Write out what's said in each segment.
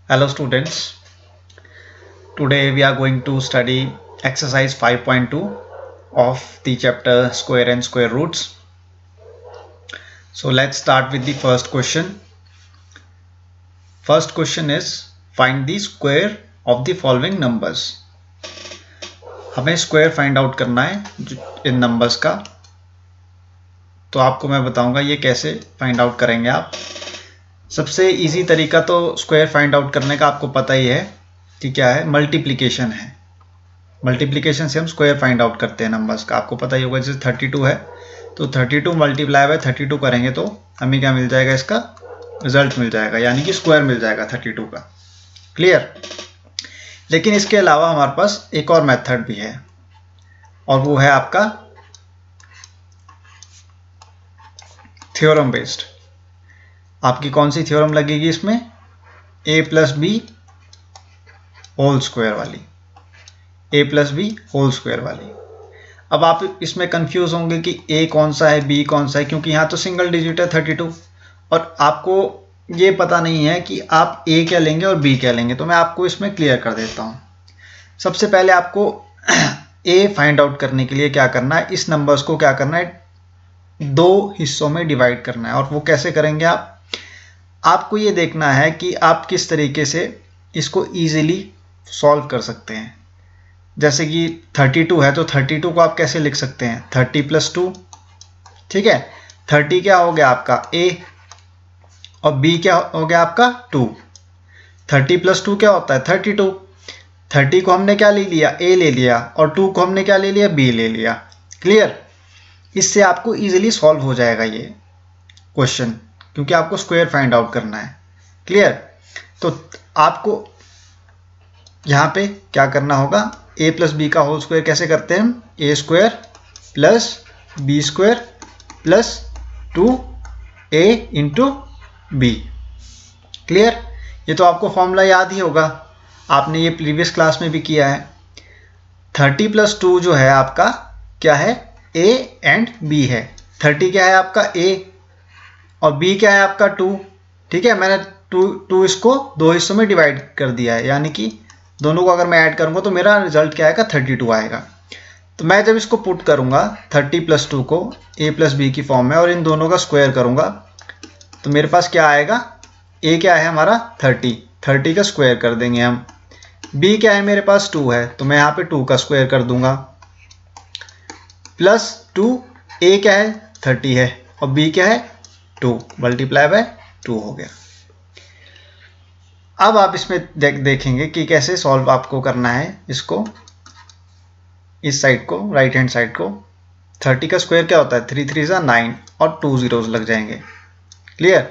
Hello students, today we are going to study exercise 5.2 of the chapter square and square roots. So let's start with the first question. First question is find the square of the following numbers. हमें square find out करना है इन numbers का। तो आपको मैं बताऊंगा ये कैसे फाइंड आउट करेंगे आप। सबसे इजी तरीका तो स्क्वायर फाइंड आउट करने का आपको पता ही है कि क्या है, मल्टीप्लिकेशन है। मल्टीप्लिकेशन से हम स्क्वायर फाइंड आउट करते हैं नंबर्स का। आपको पता ही होगा जैसे 32 है तो 32 मल्टीप्लाई बाय 32 करेंगे तो हमें क्या मिल जाएगा, इसका रिजल्ट मिल जाएगा, यानी कि स्क्वायर मिल जाएगा 32 का। क्लियर। लेकिन इसके अलावा हमारे पास एक और मेथड भी है और वो है आपका थ्योरम बेस्ड। आपकी कौन सी थ्योरम लगेगी इसमें? a plus b whole square वाली, a plus b whole square वाली। अब आप इसमें कंफ्यूज होंगे कि a कौन सा है, b कौन सा है, क्योंकि यहाँ तो सिंगल डिजिट है 32 और आपको ये पता नहीं है कि आप a क्या लेंगे और b क्या लेंगे। तो मैं आपको इसमें क्लियर कर देता हूँ। सबसे पहले आपको a फाइंड आउट करने के लिए क्या करना है, इस नंबर्स को क्या करना है, दो हिस्सों में डिवाइड करना है। और वो कैसे करेंगे आपको ये देखना है कि आप किस तरीके से इसको ईजिली सॉल्व कर सकते हैं। जैसे कि 32 है तो 32 को आप कैसे लिख सकते हैं, 30 प्लस 2। ठीक है, 30 क्या हो गया आपका a और b क्या हो गया आपका 2। 30 प्लस 2 क्या होता है 32। 30 को हमने क्या ले लिया, a ले लिया, और 2 को हमने क्या ले लिया, b ले लिया। क्लियर। इससे आपको ईजिली सॉल्व हो जाएगा ये क्वेश्चन, क्योंकि आपको स्क्वायर फाइंड आउट करना है। क्लियर। तो आपको यहाँ पे क्या करना होगा, a प्लस बी का होल स्क्वायर कैसे करते हैं हम, a square plus B square plus 2a into b. Clear. ये तो आपको फॉर्मूला याद ही होगा, आपने ये प्रीवियस क्लास में भी किया है। 30 प्लस 2 जो है आपका क्या है, a एंड b है। 30 क्या है आपका a और b क्या है आपका 2। ठीक है, मैंने 2 इसको दो हिस्सों में डिवाइड कर दिया है, यानी कि दोनों को अगर मैं ऐड करूंगा तो मेरा रिजल्ट क्या आएगा, 32 आएगा। तो मैं जब इसको पुट करूंगा 30 प्लस 2 को a प्लस बी की फॉर्म में और इन दोनों का स्क्वायर करूंगा तो मेरे पास क्या आएगा, a क्या है हमारा 30 का स्क्वायर कर देंगे हम। b क्या है मेरे पास 2 है तो मैं यहाँ पे 2 का स्क्वायर कर दूंगा प्लस 2, a क्या है 30 है और b क्या है 2 मल्टीप्लाई बाय 2 हो गया। अब आप इसमें देखेंगे कि कैसे सॉल्व आपको करना है इसको, इस साइड को, राइट हैंड साइड को। 30 का स्क्वायर क्या होता है, 3 3 जा 9 और 2 जीरोस लग जाएंगे। क्लियर।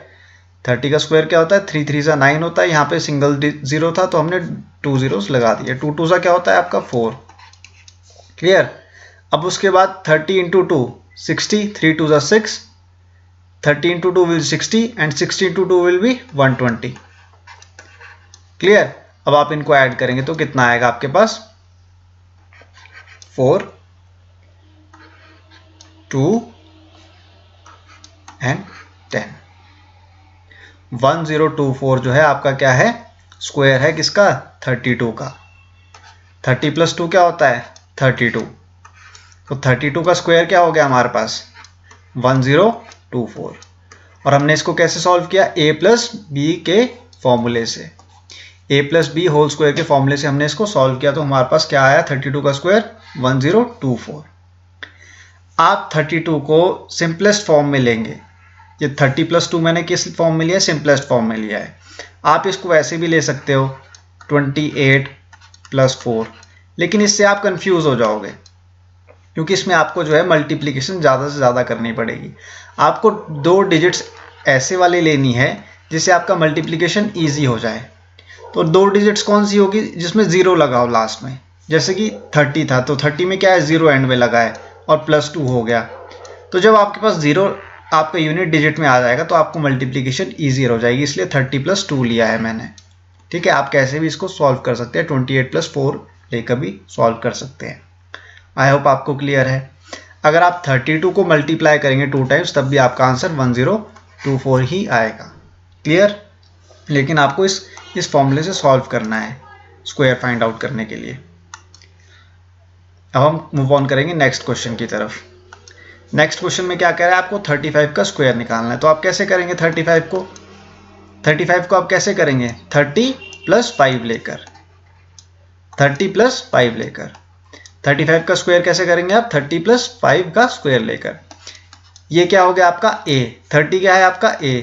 30 का स्क्वायर क्या होता है, 3 3 जा 9 होता है, यहाँ पे सिंगल जीरो था तो हमने 2 जीरोस लगा दिए। 2 2 जा क्या होता है आपका 4। क्लियर। अब उसके बाद 30 इंटू 2 60, 3 2 जा 6, 30 into 2 will 60 and 60 into 2 will be 120। Clear. अब आप इनको ऐड करेंगे तो कितना आएगा आपके पास, 4 2 एंड 10। 1024 जो है आपका क्या है, स्क्वायर है किसका, 32 का। 30 प्लस 2 क्या होता है 32, तो 32 का स्क्वायर क्या हो गया हमारे पास 1024। और हमने इसको कैसे सॉल्व किया, a प्लस बी के फॉर्मूले से, a plus b whole square के फॉर्मूले से हमने इसको सॉल्व किया तो हमारे पास क्या आया, 32 का स्क्वायर 1024। आप 32 को सिंपलेस्ट फॉर्म में लेंगे। ये 30 प्लस 2 मैंने किस फॉर्म में लिया है, सिंपलेस्ट फॉर्म में लिया है। आप इसको वैसे भी ले सकते हो 28 प्लस 4, लेकिन इससे आप कंफ्यूज हो जाओगे क्योंकि इसमें आपको जो है मल्टीप्लिकेशन ज़्यादा से ज़्यादा करनी पड़ेगी। आपको दो डिजिट्स ऐसे वाले लेनी है जिससे आपका मल्टीप्लिकेशन ईजी हो जाए। तो दो डिजिट्स कौन सी होगी, जिसमें ज़ीरो लगा हो लास्ट में। जैसे कि 30 था तो 30 में क्या है, ज़ीरो एंड में लगा है और प्लस 2 हो गया। तो जब आपके पास ज़ीरो आपका यूनिट डिजिट में आ जाएगा तो आपको मल्टीप्लिकेशन ईजियर हो जाएगी, इसलिए 30 प्लस 2 लिया है मैंने। ठीक है, आप कैसे भी इसको सॉल्व कर सकते हैं, 28 प्लस 4 लेकर भी सॉल्व कर सकते हैं। आई होप आपको क्लियर है। अगर आप 32 को मल्टीप्लाई करेंगे 2 टाइम्स तब भी आपका आंसर 1024 ही आएगा। क्लियर। लेकिन आपको इस इस फॉर्मूले से सॉल्व करना है स्क्वायर फाइंड आउट करने के लिए। अब हम मूव ऑन करेंगे नेक्स्ट क्वेश्चन की तरफ। नेक्स्ट क्वेश्चन में क्या कह रहा है, आपको 35 का स्क्वायर निकालना है। तो आप कैसे करेंगे 35 को आप कैसे करेंगे 30 + 5 लेकर 35 का स्क्वायर कैसे करेंगे आप 30 + 5 का स्क्वायर लेकर। ये क्या हो गया आपका a, 30 क्या है आपका a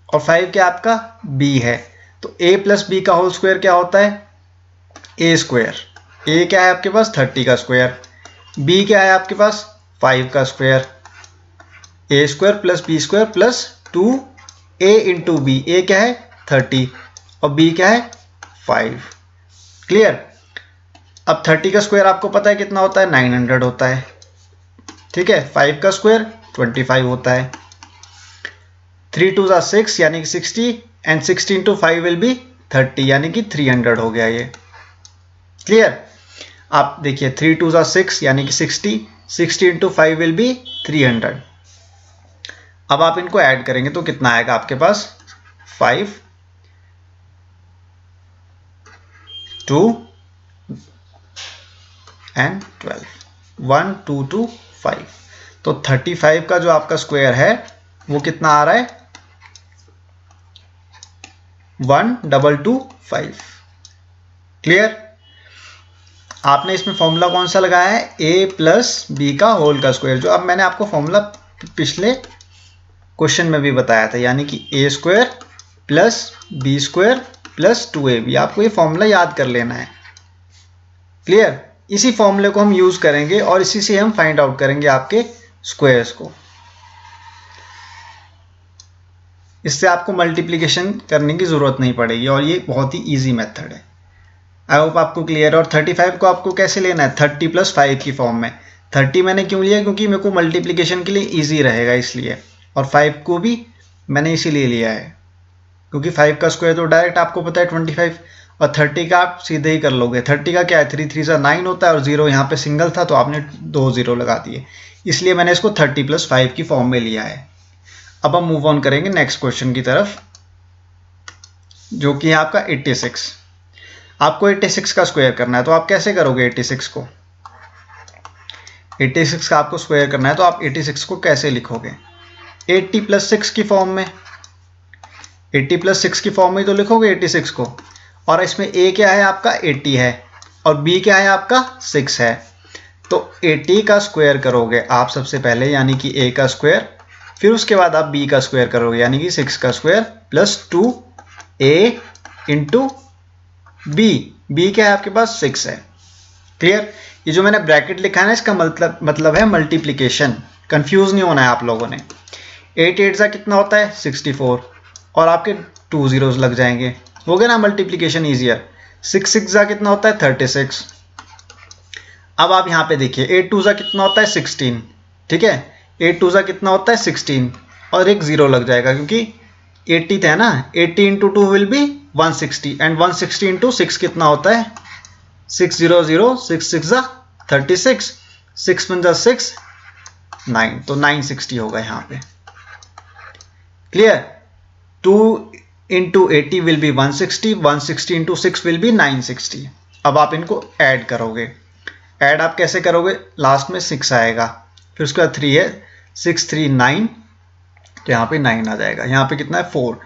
और 5 क्या आपका b है। तो a + b का होल स्क्वायर क्या होता है a स्क्वायर। a क्या है आपके पास 30 का स्क्वायर, b क्या है आपके पास 5 का square. a square + b square + 2a × b। a क्या है 30 और b क्या है 5। क्लियर। अब 30 का स्क्वायर आपको पता है कितना होता है 900 होता है। ठीक है, 5 का स्क्वायर 25 होता है। 3 2 = 6 यानी कि 60 एंड 16 × 5 विल बी 30 यानी कि 300 हो गया ये। क्लियर। आप देखिए 3 2 = 6 यानी कि 60, 60 × 5 विल बी 300। अब आप इनको ऐड करेंगे तो कितना आएगा आपके पास 5 2 एंड 12 1 2 2 5। तो 35 का जो आपका स्क्वायर है वो कितना आ रहा है 1225। क्लियर। आपने इसमें फॉर्मूला कौन सा लगाया है a + b का होल का स्क्वायर, जो अब मैंने आपको फॉर्मूला पिछले क्वेश्चन में भी बताया था, यानी कि a² + b² + 2ab। आपको ये फॉर्मूला याद कर लेना है। क्लियर। इसी फॉर्मूले को हम यूज करेंगे और इसी से हम फाइंड आउट करेंगे आपके स्क्वायर्स को। इससे आपको मल्टीप्लिकेशन करने की जरूरत नहीं पड़ेगी और ये बहुत ही इजी मेथड है। आई होप आपको क्लियर है। और 35 को आपको कैसे लेना है 30 + 5 की फॉर्म में। 30 मैंने क्यों लिया क्योंकि मेरे को मल्टीप्लिकेशन के लिए इजी रहेगा इसलिए, और 5 को भी मैंने इसीलिए लिया है क्योंकि 5 का स्क्वायर तो डायरेक्ट आपको पता है 25 और 30 का आप सीधे ही कर लोगे। 30 का क्या है 3 3 = 9 होता है और 0 यहाँ पे सिंगल था तो आपने 2 0 लगा दिए, इसलिए मैंने इसको 30 + 5 की फॉर्म में लिया है। अब हम मूव ऑन करेंगे नेक्स्ट क्वेश्चन की तरफ, जो कि है आपका 86। आपको 86 का स्क्वायर करना है। तो आप कैसे करोगे 86 को, 86 का आपको स्क्वायर करना है तो आप 86 को कैसे लिखोगे 80 + 6 की फॉर्म में। 80 + 6 की फॉर्म में तो लिखोगे 86 को, और इसमें a क्या है आपका 80 है और b क्या है आपका 6 है। तो 80 का स्क्वायर करोगे आप सबसे पहले, यानी कि a का स्क्वायर, फिर उसके बाद आप b का स्क्वायर करोगे यानी कि 6 का स्क्वायर + 2a × b क्या है आपके पास 6 है। क्लियर। ये जो मैंने ब्रैकेट लिखा है ना इसका मतलब है मल्टीप्लिकेशन, कंफ्यूज नहीं होना है आप लोगों ने। 8 8 कितना होता है 64 और आपके 2 zeros लग जाएंगे, हो गया ना मल्टीप्लिकेशन ईजियर। 6 6 कितना होता है 36। अब आप यहाँ पे देखिए 8 2 कितना होता है 16। ठीक है, 8 2 कितना होता है 16 और एक 0 लग जाएगा क्योंकि 80 है ना। 80 × 2 विल बी 160 एंड 160 × 6 कितना होता है 600 6 6 36 6 1 6 9, तो 960 होगा यहाँ पे। Clear. 2 × 80 will be 160, 160 × 6 will be 960। अब आप इनको ऐड करोगे। ऐड आप कैसे करोगे, लास्ट में 6 आएगा, फिर उसके बाद 3 है 6 3 9, तो यहाँ पे 9 आ जाएगा। यहाँ पे कितना है 4,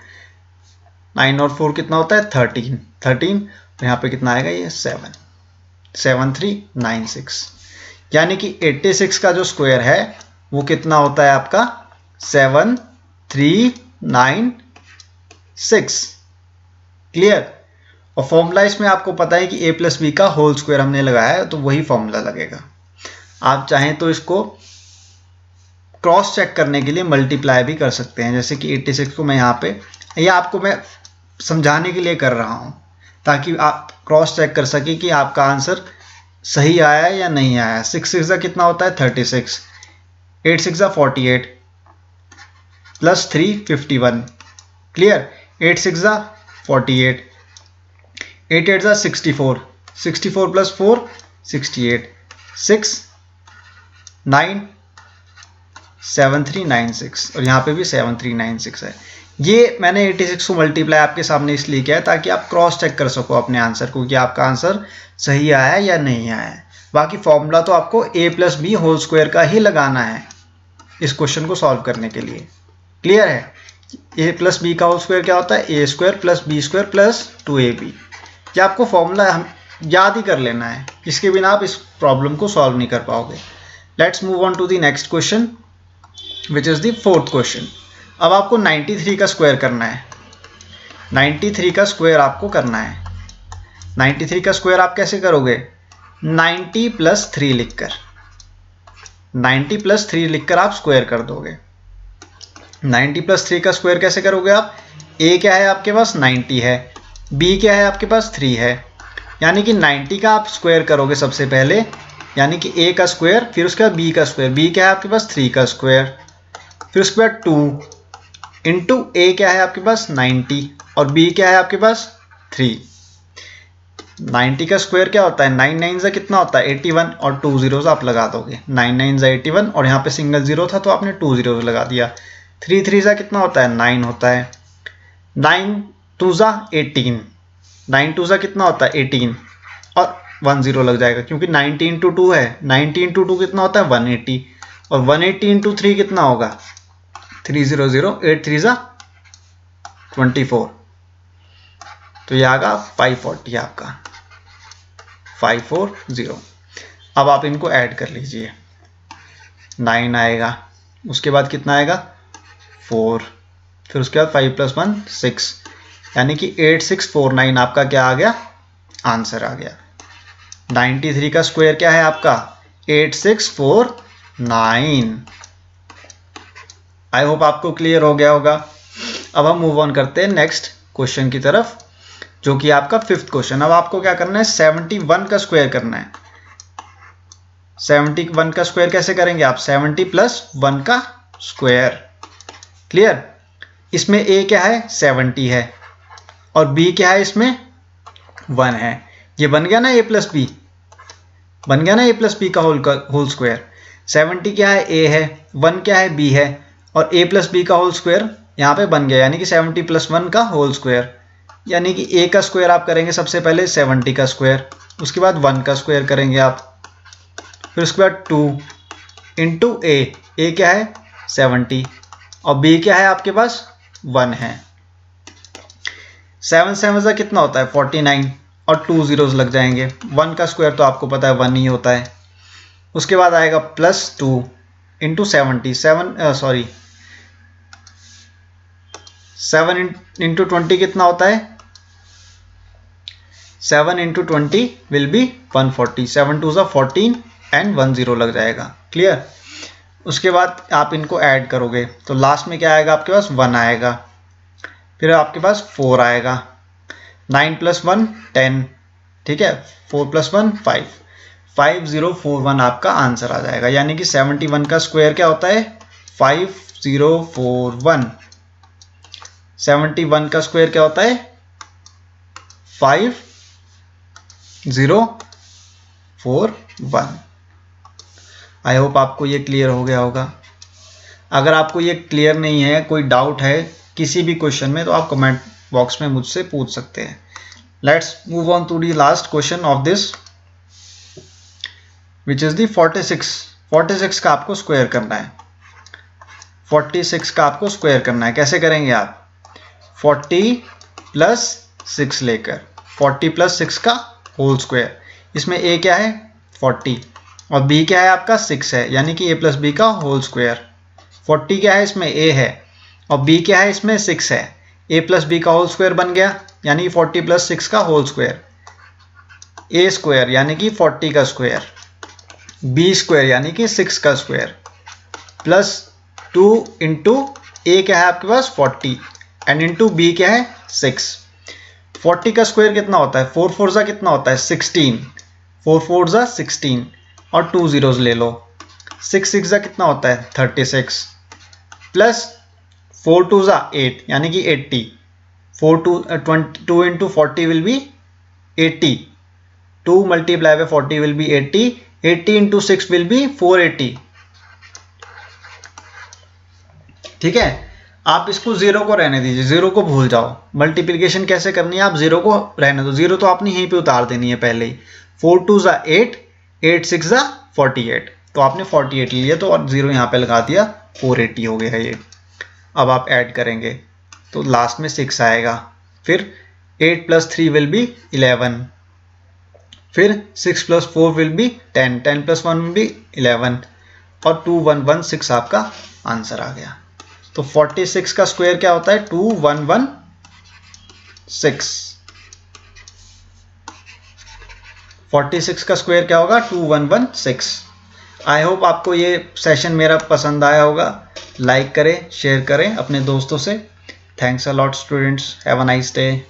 9 और 4 कितना होता है 13, तो यहाँ पे कितना आएगा ये 7 7 3 9 6, यानी कि 86 का जो स्क्वायर है वो कितना होता है आपका 7 3 9 6। क्लियर। और फॉर्मूला इसमें आपको पता है कि a + b का होल स्क्वायर हमने लगाया है तो वही फॉर्मूला लगेगा। आप चाहें तो इसको क्रॉस चेक करने के लिए मल्टीप्लाई भी कर सकते हैं, जैसे कि 86 को मैं यहाँ पे, ये आपको मैं समझाने के लिए कर रहा हूँ ताकि आप क्रॉस चेक कर सके कि आपका आंसर सही आया है या नहीं आया। 6 6 कितना होता है 36, 8 6 48 + 3 51। क्लियर। 8 6 48, 8 8 64, 64 + 4 68, 6 9 7 3 9 6 और यहाँ पे भी 7 3 9 6 है। ये मैंने 86 को मल्टीप्लाई आपके सामने इसलिए किया है ताकि आप क्रॉस चेक कर सको अपने आंसर को कि आपका आंसर सही आया है या नहीं आया है। बाकी फॉर्मूला तो आपको a plus b whole square का ही लगाना है इस क्वेश्चन को सॉल्व करने के लिए। क्लियर है? a प्लस बी का होल स्क्वायर क्या होता है? A square plus B square plus 2ab। ये आपको फॉर्मूला याद ही कर लेना है, इसके बिना आप इस प्रॉब्लम को सॉल्व नहीं कर पाओगे। Let's move on to the next question which is the fourth question. अब आपको 93 का स्क्वायर करना है। 93 का स्क्वायर आपको करना है। 93 का स्क्वायर आप कैसे करोगे? 90 प्लस 3 लिखकर, 90 प्लस 3 लिखकर आप स्क्वायर कर दोगे। 90 प्लस 3 का स्क्वायर कैसे करोगे आप? a क्या है आपके पास? 90 है। b क्या है आपके पास? 3 है। यानी कि 90 का आप स्क्वायर करोगे सबसे पहले, यानी कि a का स्क्वायर, फिर उसके बाद b का स्क्वायर। b क्या है आपके पास? 3 का स्क्वायर। फिर उसके बाद 2 इंटू a क्या है आपके पास? 90 और b क्या है आपके पास? 3। 90 का स्क्वायर क्या होता है? 9 9 कितना होता है? 81 और 2 जीरोस आप लगा दोगे। 9 9 81 और यहाँ पे सिंगल जीरो था तो आपने 2 जीरोस लगा दिया। 3 3 कितना होता है? 9 होता है। 9 2 18, 9 2 कितना होता है? 18 और 1 जीरो लग जाएगा क्योंकि 90 इंटू 2 है। 90 इंटू 2 कितना होता है? 180 और 180 इंटू 3 कितना होगा? 300, 8 3 24, तो ये आगा 540 आपका 540। अब आप इनको ऐड कर लीजिए। 9 आएगा, उसके बाद कितना आएगा? 4, फिर उसके बाद 5 + 1 6, यानी कि 8649 आपका क्या आ गया? आंसर आ गया। 93 का स्क्वायर क्या है आपका? 8649। आई होप आपको क्लियर हो गया होगा। अब हम मूव ऑन करते हैं नेक्स्ट क्वेश्चन की तरफ, जो कि आपका फिफ्थ क्वेश्चन। अब आपको क्या करना है? 71 का स्क्वायर करना है। 71 का स्क्वायर कैसे करेंगे आप? 70 + 1 का स्क्वायर। क्लियर? इसमें a क्या है? 70 है और b क्या है? इसमें 1 है। ये बन गया ना a + b, बन गया ना a + b का होल स्क्वायर। 70 क्या है? a है। 1 क्या है? b है। और a + b का होल स्क्वायर यहाँ पे बन गया, यानी कि 70 + 1 का होल स्क्वायर। यानी कि a का स्क्वायर आप करेंगे सबसे पहले 70 का स्क्वायर, उसके बाद 1 का स्क्वायर करेंगे आप, फिर उसके बाद 2 इंटू a क्या है? 70 और b क्या है आपके पास? 1 है। 7 7 कितना होता है? 49 और 2 जीरोस लग जाएंगे। 1 का स्क्वायर तो आपको पता है 1 ही होता है। उसके बाद आएगा +2 इंटू 70, 7 इंटू 20 कितना होता है? 7 इंटू 20 विल बी 140। 7 2 14 एंड 1 0 लग जाएगा। क्लियर? उसके बाद आप इनको ऐड करोगे तो लास्ट में क्या आएगा आपके पास? 1 आएगा, फिर आपके पास 4 आएगा। 9 + 1 10, ठीक है। 4 + 1 5, 5041 आपका आंसर आ जाएगा। यानी कि 71 का स्क्वायर क्या होता है? 5041। 71 का स्क्वायर क्या होता है? 5041। आई होप आपको ये क्लियर हो गया होगा। अगर आपको ये क्लियर नहीं है, कोई डाउट है किसी भी क्वेश्चन में, तो आप कमेंट बॉक्स में मुझसे पूछ सकते हैं। Let's move on to the last question of this which is the 46। 46 का आपको स्क्वायर करना है। 46 का आपको स्क्वायर करना है। कैसे करेंगे आप? 40 + 6 लेकर, 40 + 6 का होल स्क्वायर। इसमें a क्या है? 40 और b क्या है आपका? 6 है, यानी कि a + b का होल स्क्वायर। 40 क्या है? इसमें a है और b क्या है? इसमें 6 है। a + b का होल स्क्वायर बन गया, यानी 40 + 6 का होल स्क्वायर। a स्क्वायर यानी कि 40 का स्क्वायर, b स्क्वायर यानी कि 6 का स्क्वायर, प्लस 2 इंटू a क्या है आपके पास? 40 एंड इंटू b क्या है? 6। 40 का स्क्वायर कितना होता है? 4 4 कितना होता है? 16। 4 4 16 और 2 जीरोस ले लो। 6 6 कितना होता है? 36 प्लस 4 2 8 यानी कि 80। 2 into 40 will be 80। 2 multiply by 40 will be 80। 80 into 6 will be 480। ठीक है। आप इसको 0 को रहने दीजिए, 0 को भूल जाओ। मल्टीप्लिकेशन कैसे करनी है, आप 0 को रहने दो, 0 तो आपने यहीं पे उतार देनी है पहले ही। 4 2 ज़ा 8, 8 6 ज़ा 48, तो आपने 48 लिया तो और 0 यहाँ पे लगा दिया, 480 हो गया ये। अब आप ऐड करेंगे तो लास्ट में 6 आएगा, फिर 8 + 3 विल बी 11, फिर 6 + 4 विल बी 10, 10 + 1 विल बी 11 और 2116 आपका आंसर आ गया। तो 46 का स्क्वायर क्या होता है, 2116। 46 का स्क्वायर क्या होगा, 2116। आई होप आपको ये सेशन मेरा पसंद आया होगा। लाइक करें, शेयर करें अपने दोस्तों से। Thanks a lot students, have a nice day.